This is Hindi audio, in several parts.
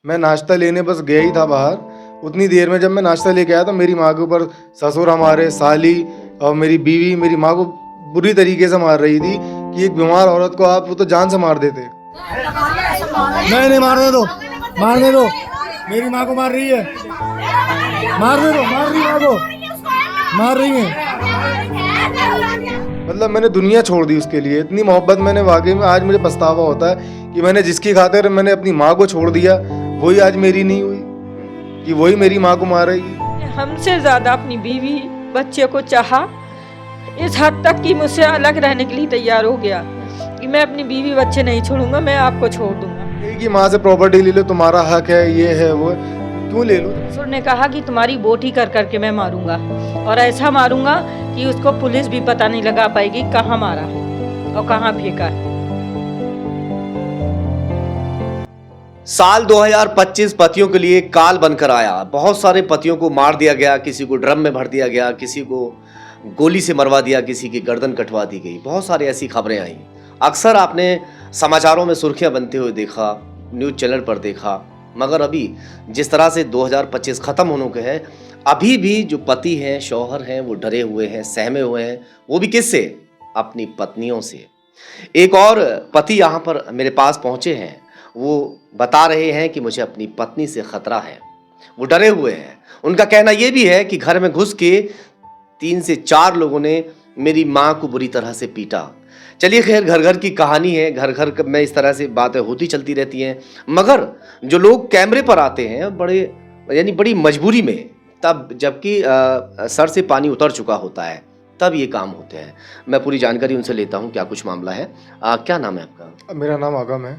मैं नाश्ता लेने बस गया ही था बाहर। उतनी देर में जब मैं नाश्ता लेके आया तो मेरी माँ के ऊपर ससुर हमारे, साली और मेरी बीवी मेरी माँ को बुरी तरीके से मार रही थी कि एक बीमार औरत को आप वो तो जान से मार देते। नहीं मारने दो, मारने दो। मेरी माँ को मार रही है, मारने दो, मार रही माँ को, मार रही है। मतलब मैंने दुनिया छोड़ दी उसके लिए। इतनी मोहब्बत मैंने वाकई में आज मुझे पछतावा होता है कि मैंने जिसकी खातिर मैंने अपनी माँ को छोड़ दिया वही आज मेरी नहीं हुई, कि वही मेरी माँ को मारेगी। हमसे ज्यादा अपनी बीवी बच्चे को चाहा, इस हद तक कि मुझसे अलग रहने के लिए तैयार हो गया कि मैं अपनी बीवी बच्चे नहीं छोड़ूंगा, मैं आपको छोड़ दूंगा। कि माँ से प्रॉपर्टी ले लो, तुम्हारा हक है, ये है वो, क्यों ले लो। ससुर ने कहा कि तुम्हारी बोटी कर करके मैं मारूंगा और ऐसा मारूंगा कि उसको पुलिस भी पता नहीं लगा पाएगी कहाँ मारा है और कहाँ फेंका है। साल 2025 पतियों के लिए काल बनकर आया। बहुत सारे पतियों को मार दिया गया, किसी को ड्रम में भर दिया गया, किसी को गोली से मरवा दिया, किसी की गर्दन कटवा दी गई। बहुत सारी ऐसी खबरें आई। अक्सर आपने समाचारों में सुर्खियां बनते हुए देखा, न्यूज़ चैनल पर देखा। मगर अभी जिस तरह से 2025 खत्म होने के है, अभी भी जो पति हैं, शौहर हैं, वो डरे हुए हैं, सहमे हुए हैं। वो भी किससे? अपनी पत्नियों से। एक और पति यहाँ पर मेरे पास पहुँचे हैं। वो बता रहे हैं कि मुझे अपनी पत्नी से खतरा है। वो डरे हुए हैं। उनका कहना यह भी है कि घर में घुस के 3 से 4 लोगों ने मेरी माँ को बुरी तरह से पीटा। चलिए खैर, घर घर की कहानी है, घर घर में इस तरह से बातें होती चलती रहती हैं। मगर जो लोग कैमरे पर आते हैं बड़ी मजबूरी में, तब जबकि सर से पानी उतर चुका होता है, तब ये काम होते हैं। मैं पूरी जानकारी उनसे लेता हूँ क्या कुछ मामला है। क्या नाम है आपका? मेरा नाम आगम है।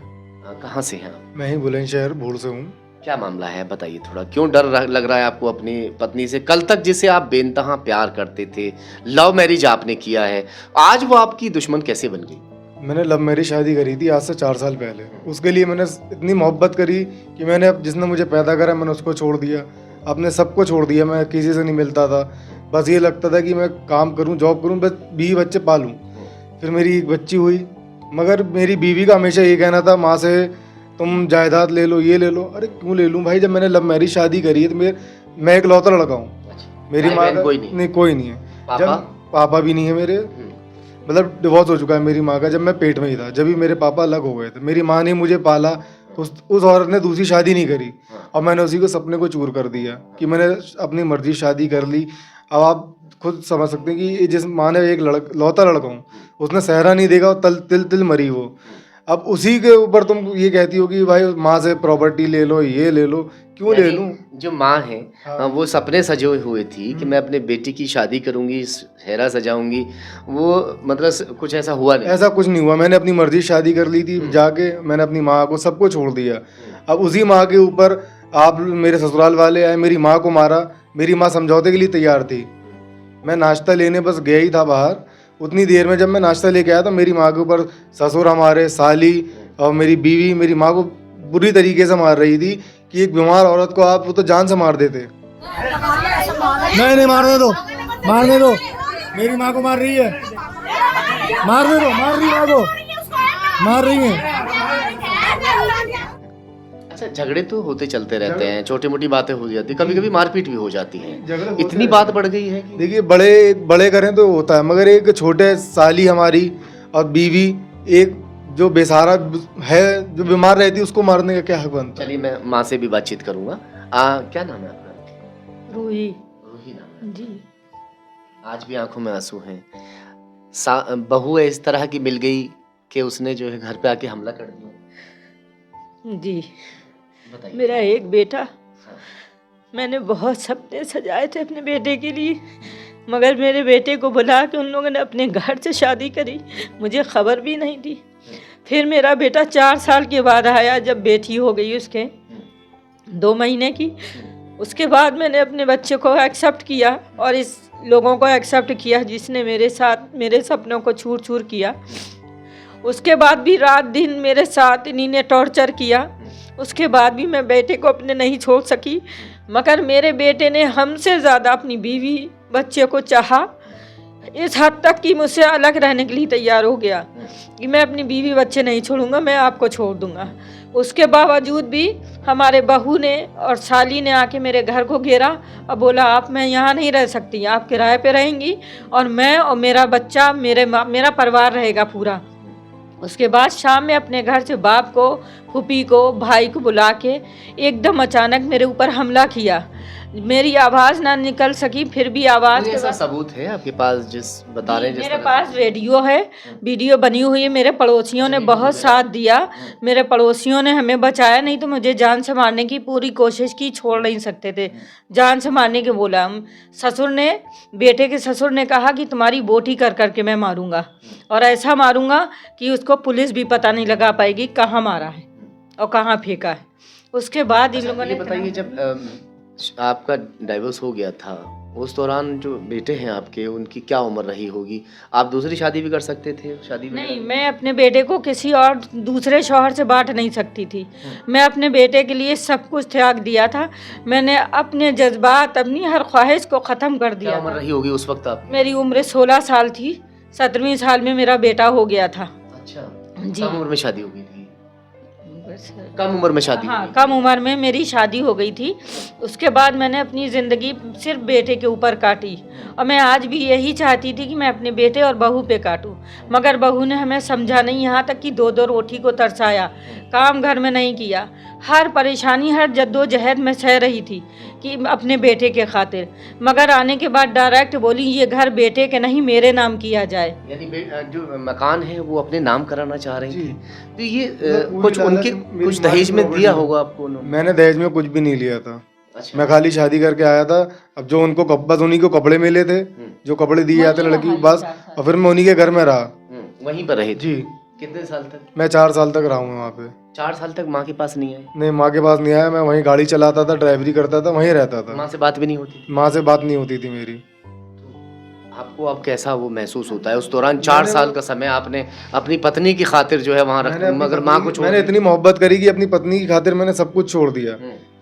कहाँ से हैं आप? मैं ही बुलंदशहर भूड़ से हूँ। क्या मामला है बताइए थोड़ा। क्यों डर लग रहा है आपको अपनी पत्नी से? कल तक जिसे आप बेनतहा प्यार करते थे, लव मैरिज आपने किया है, आज वो आपकी दुश्मन कैसे बन गई? मैंने लव मैरिज शादी करी थी आज से 4 साल पहले। उसके लिए मैंने इतनी मोहब्बत करी कि मैंने जिसने मुझे पैदा करा मैंने उसको छोड़ दिया, अपने सबको छोड़ दिया। मैं किसी से नहीं मिलता था। बस ये लगता था कि मैं काम करूं, जॉब करूं, बस बीवी बच्चे पालूं। फिर मेरी एक बच्ची हुई। मगर मेरी बीवी का हमेशा ये कहना था माँ से, तुम जायदाद ले लो, ये ले लो। अरे क्यों ले लूँ भाई, जब मैंने लव मैरिज शादी करी है तो मैं इकलौता लड़का हूँ। मेरी माँ का कोई नहीं? कोई नहीं है। पापा? पापा भी नहीं है मेरे, मतलब डिवोर्स हो चुका है मेरी माँ का जब मैं पेट में ही था। जब भी मेरे पापा अलग हो गए थे, मेरी माँ ने मुझे पाला। उस औरत ने दूसरी शादी नहीं करी और मैंने उसी को सपने को चूर कर दिया कि मैंने अपनी मर्जी शादी कर ली। अब आप खुद समझ सकते हैं कि जिस माँ ने एक लौता लड़का हूँ, उसने सहरा नहीं देखा और तिल तिल मरी वो। अब उसी के ऊपर तुम ये कहती हो कि भाई माँ से प्रॉपर्टी ले लो, ये ले लो। क्यों ले लूँ? जो माँ है वो सपने सजे हुए थी कि मैं अपने बेटी की शादी करूंगी, सेहरा सजाऊंगी, वो मतलब कुछ ऐसा हुआ नहीं? ऐसा कुछ नहीं हुआ। मैंने अपनी मर्जी शादी कर ली थी जाके। मैंने अपनी माँ को सबको छोड़ दिया। अब उसी माँ के ऊपर आप मेरे ससुराल वाले आए, मेरी माँ को मारा। मेरी माँ समझौते के लिए तैयार थी। मैं नाश्ता लेने बस गया ही था बाहर। उतनी देर में जब मैं नाश्ता लेके आया तो मेरी माँ के ऊपर ससुर हमारे, साली और मेरी बीवी मेरी माँ को बुरी तरीके से मार रही थी कि एक बीमार औरत को आप वो तो जान से मार देते। नहीं मारने दो, मारने दो। मेरी माँ को मार रही है, मारने दो, मार रही माँ को, मार रही है। अच्छा, झगड़े तो होते चलते रहते हैं, छोटी मोटी बातें हो जाती, कभी कभी मारपीट भी हो जाती है। झगड़े इतनी बात बढ़ गई है कि देखिए, बड़े करें तो होता है, मगर एक छोटे साली हमारी और बीवी, एक जो बेसहारा है जो बीमार रहती है, उसको मारने का क्या हक बनता है? चलिए मैं माँ से भी बातचीत करूंगा। क्या नाम है आपका? रूही रूही नाम है। जी। आज भी आंखों में आंसू हैं। बहू इस तरह की मिल गई कि उसने जो है घर पे आके हमला कर दिया। जी, बताइए। मेरा एक बेटा, मैंने बहुत सपने सजाए थे अपने बेटे के लिए, मगर मेरे बेटे को बुला के उन लोगों ने अपने घर से शादी करी, मुझे खबर भी नहीं दी। फिर मेरा बेटा 4 साल के बाद आया, जब बेटी हो गई उसके 2 महीने की। उसके बाद मैंने अपने बच्चे को एक्सेप्ट किया और इस लोगों को एक्सेप्ट किया जिसने मेरे साथ मेरे सपनों को छूर छूर किया। उसके बाद भी रात दिन मेरे साथ इन्हीं ने टॉर्चर किया। उसके बाद भी मैं बेटे को अपने नहीं छोड़ सकी, मगर मेरे बेटे ने हमसे ज़्यादा अपनी बीवी बच्चे को चाहा, इस हद तक कि मुझसे अलग रहने के लिए तैयार हो गया कि मैं अपनी बीवी बच्चे नहीं छोड़ूंगा, मैं आपको छोड़ दूंगा। उसके बावजूद भी हमारे बहू ने और साली ने आके मेरे घर को घेरा और बोला आप मैं यहाँ नहीं रह सकती, आप किराए पे रहेंगी और मैं और मेरा बच्चा मेरा परिवार रहेगा पूरा। उसके बाद शाम में अपने घर से बाप को, फूफी को, भाई को बुला के एकदम अचानक मेरे ऊपर हमला किया। मेरी आवाज़ ना निकल सकी, फिर भी आवाज़ कोई ऐसा सबूत है आपके पास जिस बता रहे हैं जिस मेरे तरह पास वीडियो है, वीडियो बनी हुई है। मेरे पड़ोसियों ने बहुत साथ दिया, मेरे पड़ोसियों ने हमें बचाया, नहीं तो मुझे जान से मारने की पूरी कोशिश की, छोड़ नहीं सकते थे, जान से मारने के बोला। ससुर ने, बेटे के ससुर ने कहा कि तुम्हारी बोटी कर करके मैं मारूंगा और ऐसा मारूंगा कि उसको पुलिस भी पता नहीं लगा पाएगी कहाँ मारा है और कहाँ फेंका है। उसके बाद इन लोगों ये ने बताइए, जब आपका डाइवोर्स हो गया था उस दौरान जो बेटे हैं आपके, उनकी क्या उम्र रही होगी? आप दूसरी शादी भी कर सकते थे, शादी भी नहीं, मैं अपने बेटे को किसी और दूसरे शौहर से बांट नहीं सकती थी। मैं अपने बेटे के लिए सब कुछ त्याग दिया था। मैंने अपने जज्बात, अपनी हर ख्वाहिश को ख़त्म कर क्या दिया उम्र था। रही होगी उस वक्त आपकी? मेरी उम्र 16 साल थी, 17वीं साल में मेरा बेटा हो गया था। अच्छा, जी। कम उम्र में शादी हो गई थी? कम उम्र में शादी हो हाँ, गई? कम उम्र में मेरी शादी हो गई थी। उसके बाद मैंने अपनी ज़िंदगी सिर्फ बेटे के ऊपर काटी और मैं आज भी यही चाहती थी कि मैं अपने बेटे और बहू पे काटूं, मगर बहू ने हमें समझा नहीं, यहाँ तक कि 2-2 रोटी को तरसाया, काम घर में नहीं किया। हर परेशानी, हर जद्दोजहद में सह रही थी कि अपने बेटे के खातिर, मगर आने के बाद डायरेक्ट बोली ये घर बेटे के नहीं मेरे नाम किया जाए। यानी जो मकान है वो अपने नाम कराना चाह रही जी। थी। तो ये पूरी कुछ लालच उनके मेरी कुछ माँ की दहेज में प्रॉपर्टी दिया है। होगा आपको उन्होंने? मैंने दहेज में कुछ भी नहीं लिया था। अच्छा। मैं खाली शादी करके आया था। अब जो उनको बस उन्हीं को कपड़े मिले थे, जो कपड़े दिए जाते लड़की को, बस, और फिर मैं उन्हीं के घर में रहा। वहीं पर रहे थे? जी। कितने साल तक? मैं 4 साल तक रहा हूँ वहाँ पे। 4 साल तक माँ के पास नहीं आए? नहीं, माँ के पास नहीं आया। मैं वहीं गाड़ी चलाता था, ड्राइवरी करता था, वहीं रहता था। माँ से बात भी नहीं होती थी? माँ से बात नहीं होती थी मेरी। आपको अब कैसा वो महसूस होता है? उस दौरान 4 साल का समय आपने अपनी पत्नी की खातिर जो है वहाँ रख, मगर माँ को छोड़ मैंने इतनी मोहब्बत करी कि अपनी पत्नी की खातिर मैंने सब कुछ छोड़ दिया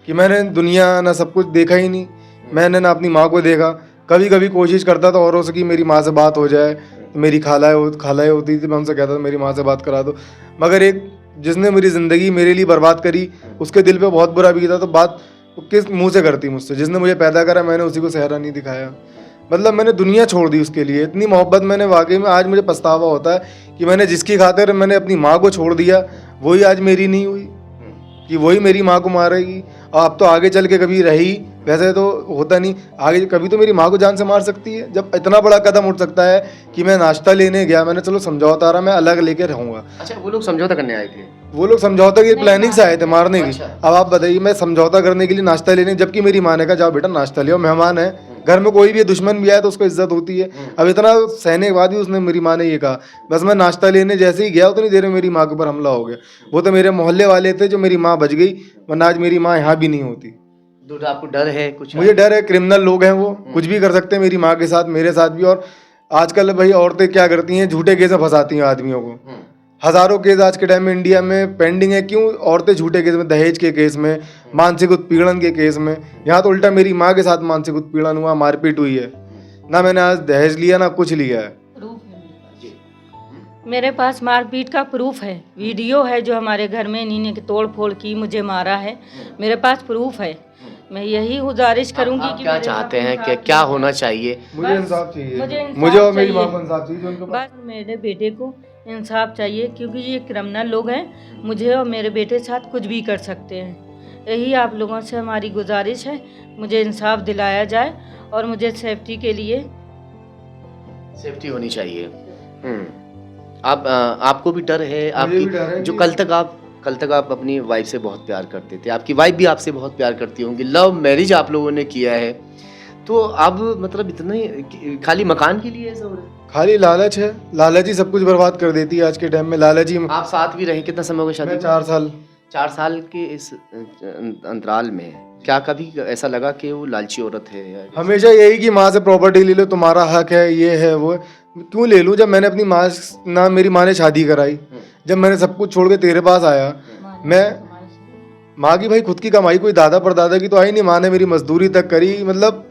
कि मैंने दुनिया ना सब कुछ देखा ही नहीं। मैंने ना अपनी माँ को देखा। कभी कभी कोशिश करता था औरों से कि मेरी माँ से बात हो जाए, तो मेरी खालाएं होती थी, मैं उनसे कहता था मेरी माँ से बात करा दो। मगर एक जिसने मेरी ज़िंदगी मेरे लिए बर्बाद करी, उसके दिल पे बहुत बुरा बीता। तो बात किस मुंह से करती मुझसे? जिसने मुझे पैदा करा मैंने उसी को चेहरा नहीं दिखाया। मतलब मैंने दुनिया छोड़ दी उसके लिए। इतनी मोहब्बत मैंने, वाकई में आज मुझे पछतावा होता है कि मैंने जिसकी खातिर मैंने अपनी माँ को छोड़ दिया, वही आज मेरी नहीं हुई, कि वही मेरी माँ को मारेगी। और अब तो आगे चल के कभी रही, वैसे तो होता नहीं, आगे कभी तो मेरी माँ को जान से मार सकती है। जब इतना बड़ा कदम उठ सकता है कि मैं नाश्ता लेने गया, मैंने चलो समझौता रहा, मैं अलग लेके रहूँगा। अच्छा, वो लोग समझौता करने आए थे? वो लोग समझौता की प्लानिंग से आए थे मारने की। अच्छा। अब आप बताइए, मैं समझौता करने के लिए नाश्ता लेने, जबकि मेरी माँ ने कहा जाओ बेटा नाश्ता ले आओ, मेहमान है घर में, कोई भी दुश्मन भी आए तो उसको इज्जत होती है। अब इतना सहने के बाद भी उसने, मेरी माँ ने ये कहा, बस मैं नाश्ता लेने जैसे ही गया उतनी देर में मेरी माँ के ऊपर हमला हो गया। वो तो मेरे मोहल्ले वाले थे जो मेरी माँ बच गई, वरना आज मेरी माँ यहाँ भी नहीं होती। तो आपको डर है कुछ? मुझे डर है, क्रिमिनल लोग हैं, वो कुछ भी कर सकते हैं मेरी माँ के साथ, मेरे साथ भी। और आजकल भाई औरतें क्या करती हैं, झूठे केस में फंसाती हैं आदमियों को। हजारों केस आज के टाइम में इंडिया में पेंडिंग है। क्यों? औरतें झूठे केस में, दहेज के केस में, मानसिक उत्पीड़न के केस में। यहाँ तो उल्टा मेरी माँ के साथ मानसिक उत्पीड़न हुआ, मारपीट हुई है। ना मैंने आज दहेज लिया ना कुछ लिया है। मेरे पास मारपीट का प्रूफ है, वीडियो है जो हमारे घर में इन्हीं ने तोड़ फोड़ की, मुझे मारा है, मेरे पास प्रूफ है। मैं यही गुजारिश करूंगी आप कि क्या मेरे चाहते साथ हैं कि इंसाफ क्या हो। होना चाहिए? मुझे इंसाफ चाहिए, इंसाफ मुझे और मेरी चाहिए। माँ को इंसाफ चाहिए। जो उनको बस मेरे बेटे को इंसाफ चाहिए, क्योंकि ये क्रिमिनल लोग हैं, मुझे और मेरे बेटे साथ कुछ भी कर सकते हैं। यही आप लोगों से हमारी गुजारिश है, मुझे इंसाफ दिलाया जाए और मुझे सेफ्टी के लिए सेफ्टी होनी चाहिए। आपको भी डर है? मुझे भी डर है आपकी जो कि- कल तक आप अपनी वाइफ से बहुत प्यार करते थे, आपकी वाइफ भी आपसे बहुत प्यार करती होंगी, लव मैरिज आप लोगों ने किया है, तो अब मतलब इतने खाली मकान के लिए ऐसा हो रहा है? खाली लालच है, लालच ही सब कुछ बर्बाद कर देती है आज के टाइम में। लालच ही। आप साथ भी रहे, कितना समय हो गया शादी मैं को? 4 साल। 4 साल के इस अंतराल में क्या कभी ऐसा लगा कि वो लालची औरत है? या हमेशा यही कि माँ से प्रॉपर्टी ले लो, तुम्हारा हक है, ये है वो है। क्यों ले लूँ जब मैंने अपनी माँ ना, मेरी माँ ने शादी कराई, जब मैंने सब कुछ छोड़ के तेरे पास आया। मैं माँ की भाई खुद की कमाई, कोई दादा परदादा की तो आई नहीं। माँ ने मेरी मजदूरी तक करी, मतलब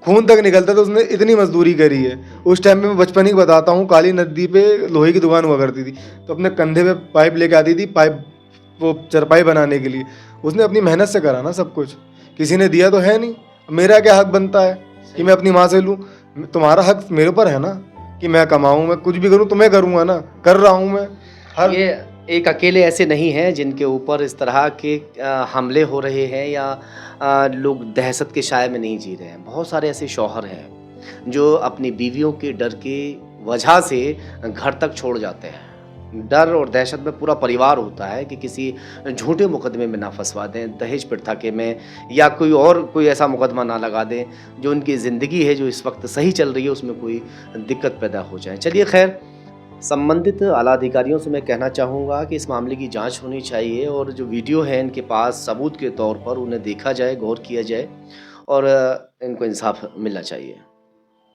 खून तक निकलता था, उसने इतनी मजदूरी करी है। उस टाइम में मैं बचपन ही बताता हूँ, काली नदी पे लोहे की दुकान हुआ करती थी, तो अपने कंधे पे पाइप लेके आती थी, पाइप वो चरपाई बनाने के लिए, उसने अपनी मेहनत से करा ना सब कुछ, किसी ने दिया तो है नहीं। मेरा क्या हक बनता है कि मैं अपनी माँ से लूँ? तुम्हारा हक मेरे ऊपर है ना कि मैं कमाऊँ, मैं कुछ भी करूँ तो मैं करूँगा ना, कर रहा हूँ मैं। हर ये एक अकेले ऐसे नहीं हैं जिनके ऊपर इस तरह के हमले हो रहे हैं या लोग दहशत के साए में नहीं जी रहे हैं। बहुत सारे ऐसे शौहर हैं जो अपनी बीवियों के डर की वजह से घर तक छोड़ जाते हैं। डर और दहशत में पूरा परिवार होता है कि किसी झूठे मुकदमे में ना फंसवा दें, दहेज प्रथा में, या कोई ऐसा मुकदमा ना लगा दें जो उनकी ज़िंदगी है जो इस वक्त सही चल रही है उसमें कोई दिक्कत पैदा हो जाए। चलिए खैर, संबंधित आला अधिकारियों से मैं कहना चाहूँगा कि इस मामले की जांच होनी चाहिए और जो वीडियो है इनके पास सबूत के तौर पर उन्हें देखा जाए, गौर किया जाए और इनको इंसाफ मिलना चाहिए।